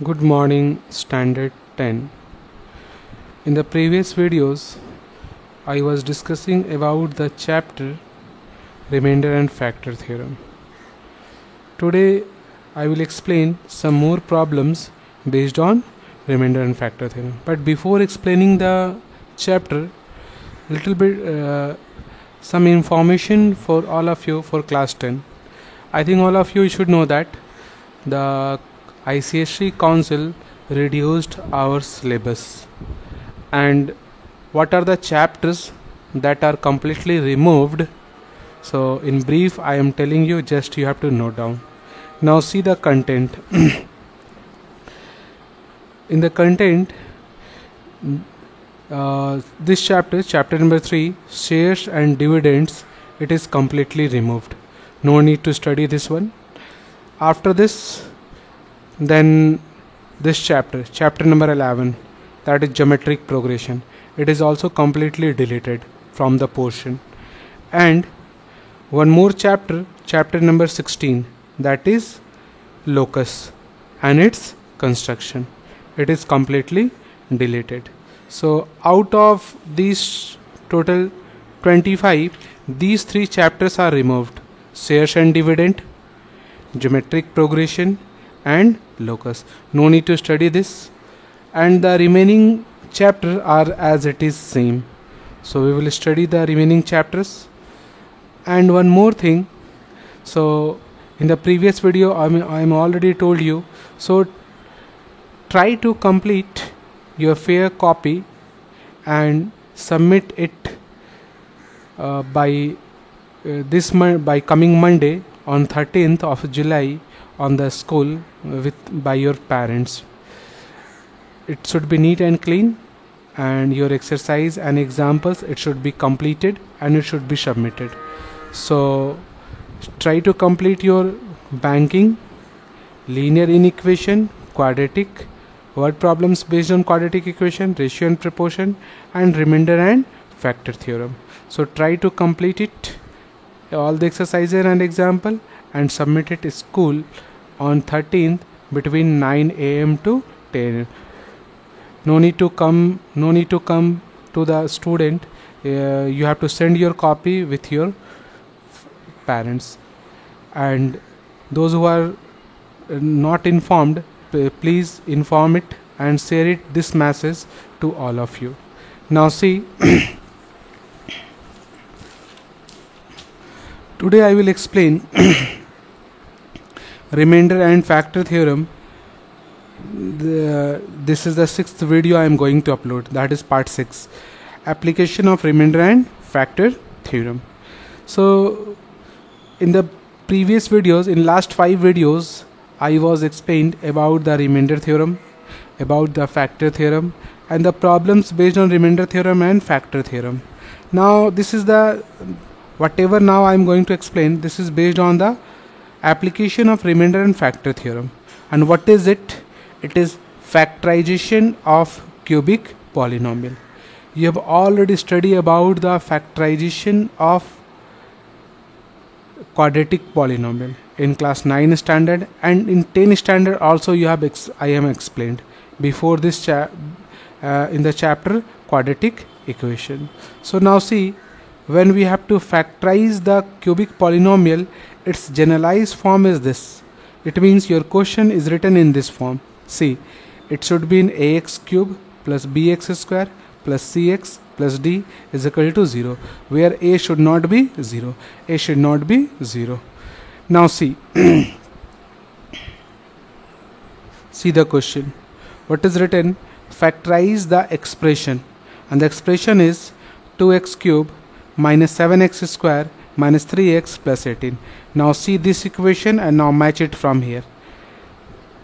Good morning, Standard 10. In the previous videos, I was discussing about the chapter Remainder and Factor Theorem. Today, I will explain some more problems based on Remainder and Factor Theorem. But before explaining the chapter, little bit some information for all of you for class 10. I think all of you should know that the ICSE Council reduced our syllabus, and what are the chapters that are completely removed. So in brief, I am telling you, just you have to note down. Now see the content. In the content, this chapter number 3, shares and dividends, it is completely removed. No need to study this one. After this, then this chapter number 11, that is geometric progression, it is also completely deleted from the portion. And one more chapter number 16, that is locus and its construction, it is completely deleted. So out of these total 25, these 3 chapters are removed: shares and dividend, geometric progression, and locus. No need to study this, and the remaining chapters are as it is same. So we will study the remaining chapters. And one more thing, so in the previous video I'm already told you, so try to complete your fair copy and submit it by coming Monday on 13th of July on the school by your parents. It should be neat and clean, and your exercise and examples, it should be completed and it should be submitted. So try to complete your banking, linear inequation, quadratic, word problems based on quadratic equation, ratio and proportion, and remainder and factor theorem. So try to complete it, all the exercises and example, and submit it to school on 13th between 9 a.m. to 10. No need to come to the student. You have to send your copy with your parents. And those who are not informed, please inform it and share this message to all of you. Now see, today I will explain remainder and factor theorem. This is the 6th video I am going to upload, that is part 6, application of remainder and factor theorem. So in the previous videos, in last 5 videos, I was explained about the remainder theorem, about the factor theorem, and the problems based on remainder theorem and factor theorem. Now this is the whatever now I am going to explain, this is based on the application of remainder and factor theorem. And what is it? It is factorization of cubic polynomial. You have already studied about the factorization of quadratic polynomial in class 9 standard, and in 10 standard also you have I am explained before this in the chapter quadratic equation. So now see, when we have to factorize the cubic polynomial, its generalized form is this. It means your question is written in this form. See, it should be in ax cube plus bx square plus cx plus d is equal to 0, where a should not be 0. A should not be 0. Now see, see the question. What is written? Factorize the expression, and the expression is 2x cube minus 7x square minus 3x plus 18. Now see this equation and now match it from here.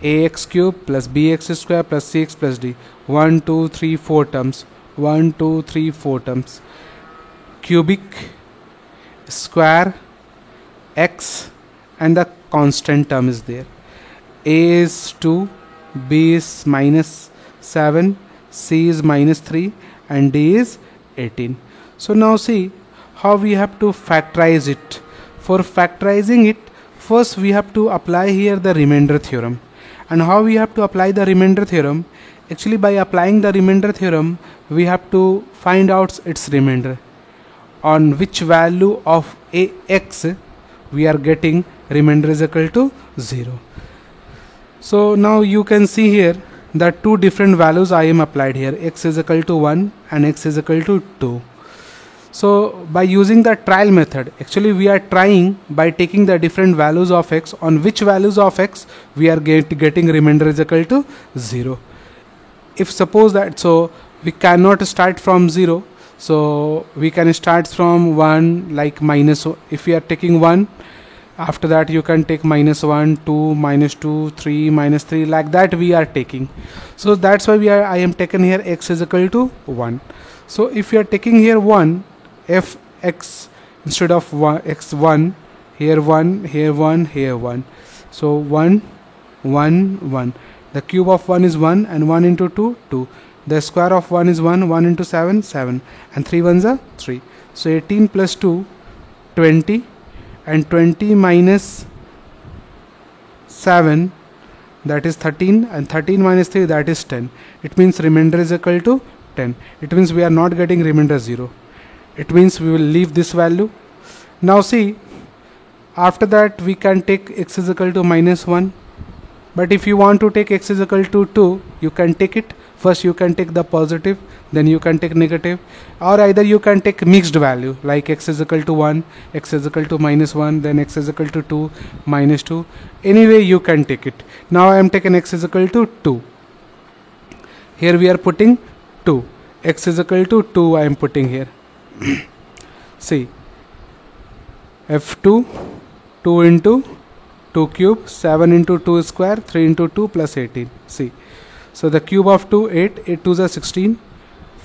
Ax cube plus bx square plus cx plus d, 1 2 3 4 terms, 1 2 3 4 terms. Cubic, square, x, and the constant term is there. A is 2, b is minus 7, c is minus 3, and d is 18. So now see how we have to factorize it. For factorizing it, first we have to apply here the remainder theorem. And how we have to apply the remainder theorem? Actually, by applying the remainder theorem, we have to find out its remainder. On which value of Ax we are getting remainder is equal to 0. So now you can see here that two different values I am applied here. X is equal to 1 and x is equal to 2. So by using the trial method, actually we are trying by taking the different values of x, on which values of x we are getting remainder is equal to 0. If suppose that, so we cannot start from 0, so we can start from 1, like minus, if we are taking 1, after that you can take -1, 2, -2, 3, -3, like that we are taking. So that's why I am taken here x is equal to 1. So if you are taking here 1, f x instead of 1, x1, here 1, here 1, here 1. So 1, 1, 1. The cube of 1 is 1 and 1 into 2, 2. The square of 1 is 1, 1 into 7, 7. And 3 ones are 3. So 18 plus 2, 20. And 20 minus 7, that is 13. And 13 minus 3, that is 10. It means remainder is equal to 10. It means we are not getting remainder 0. It means we will leave this value. Now see, after that we can take x is equal to -1. But if you want to take x is equal to 2, you can take it. First you can take the positive, then you can take negative, or either you can take mixed value like x is equal to 1, x is equal to -1, then x is equal to 2, -2. Anyway you can take it. Now I am taking x is equal to 2. Here we are putting 2. X is equal to 2 I am putting here. See, f2, 2 into 2 cube, 7 into 2 square, 3 into 2 plus 18. See, so the cube of 2, 8, 8 2s are 16,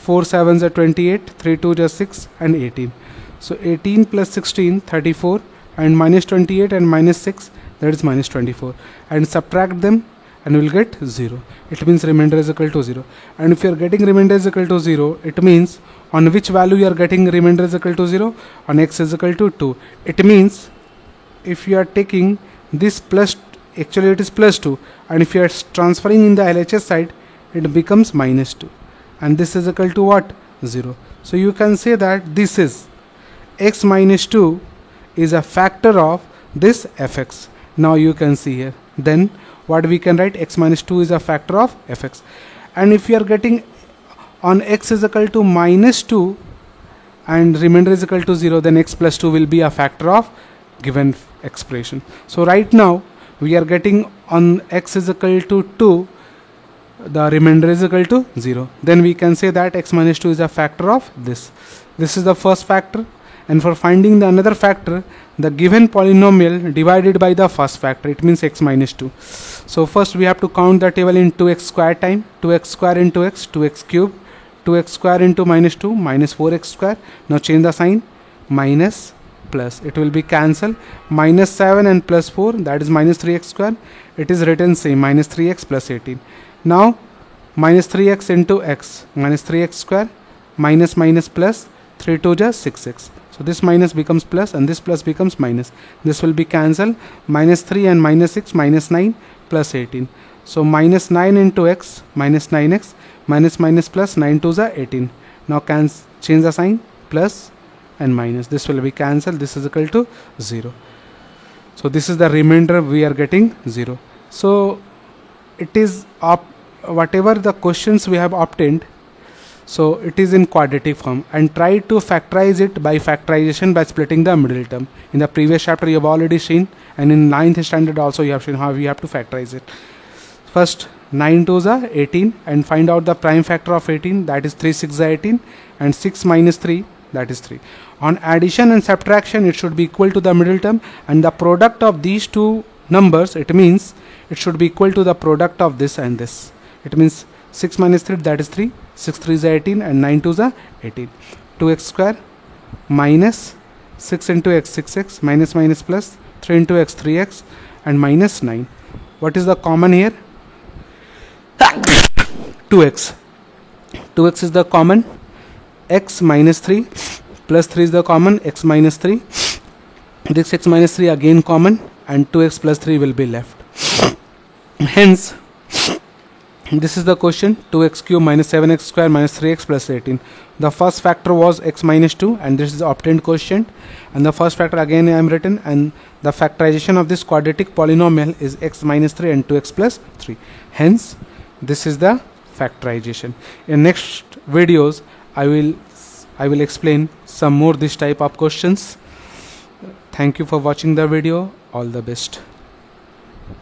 4 7s are 28, 3 2s are 6 and 18. So 18 plus 16, 34, and minus 28 and minus 6, that is minus 24. And subtract them and we will get 0. It means remainder is equal to 0. And if you are getting remainder is equal to 0, it means on which value you are getting remainder is equal to 0? On x is equal to 2. It means if you are taking this plus, actually it is plus 2, and if you are transferring in the LHS side, it becomes -2, and this is equal to what? 0. So you can say that this is x minus 2 is a factor of this fx. Now you can see here, then what we can write, x minus 2 is a factor of fx. And if you are getting on x is equal to -2 and remainder is equal to 0, then x plus 2 will be a factor of given expression. So right now we are getting on x is equal to 2, the remainder is equal to 0. Then we can say that x minus 2 is a factor of this. This is the first factor. And for finding the another factor, the given polynomial divided by the first factor, it means x minus 2. So first we have to count the table in 2x square time, 2x square into x, 2x cube, 2x square into -2, minus 4x square. Now change the sign, minus plus, it will be cancel, minus 7 and plus 4, that is minus 3x square. It is written same, minus 3x plus 18. Now minus 3x into x, minus 3x square, minus minus plus, 3 2 just 6x. So this minus becomes plus and this plus becomes minus. This will be cancelled, minus 3 and minus 6, minus 9 plus 18. So minus 9 into x, minus 9x, minus minus plus, 9 2s are 18. Now change the sign, plus and minus. This will be cancelled, this is equal to 0. So this is the remainder, we are getting 0. So it is whatever the questions we have obtained, so it is in quadratic form, and try to factorize it by factorization by splitting the middle term. In the previous chapter you have already seen, and in 9th standard also you have seen how we have to factorize it. First 9 2s are 18 and find out the prime factor of 18, that is 3 6 are 18 and 6 minus 3, that is 3. On addition and subtraction it should be equal to the middle term, and the product of these two numbers, it means it should be equal to the product of this and this. It means 6 minus 3, that is 3, 6 3s are 18 and 9 2s are 18. 2x square minus 6 into x, 6x, minus minus plus, 3 into x, 3x and minus 9. What is the common here? 2x. 2x is the common, x minus 3 plus 3 is the common, x minus 3. This x minus 3 again common, and 2x plus 3 will be left. Hence, this is the question: 2x cube minus 7x square minus 3x plus 18. The first factor was x minus 2, and this is the obtained quotient. And the first factor again I am written, and the factorization of this quadratic polynomial is x minus 3 and 2x plus 3. Hence, this is the factorization. In next videos, I will explain some more this type of questions. Thank you for watching the video. All the best.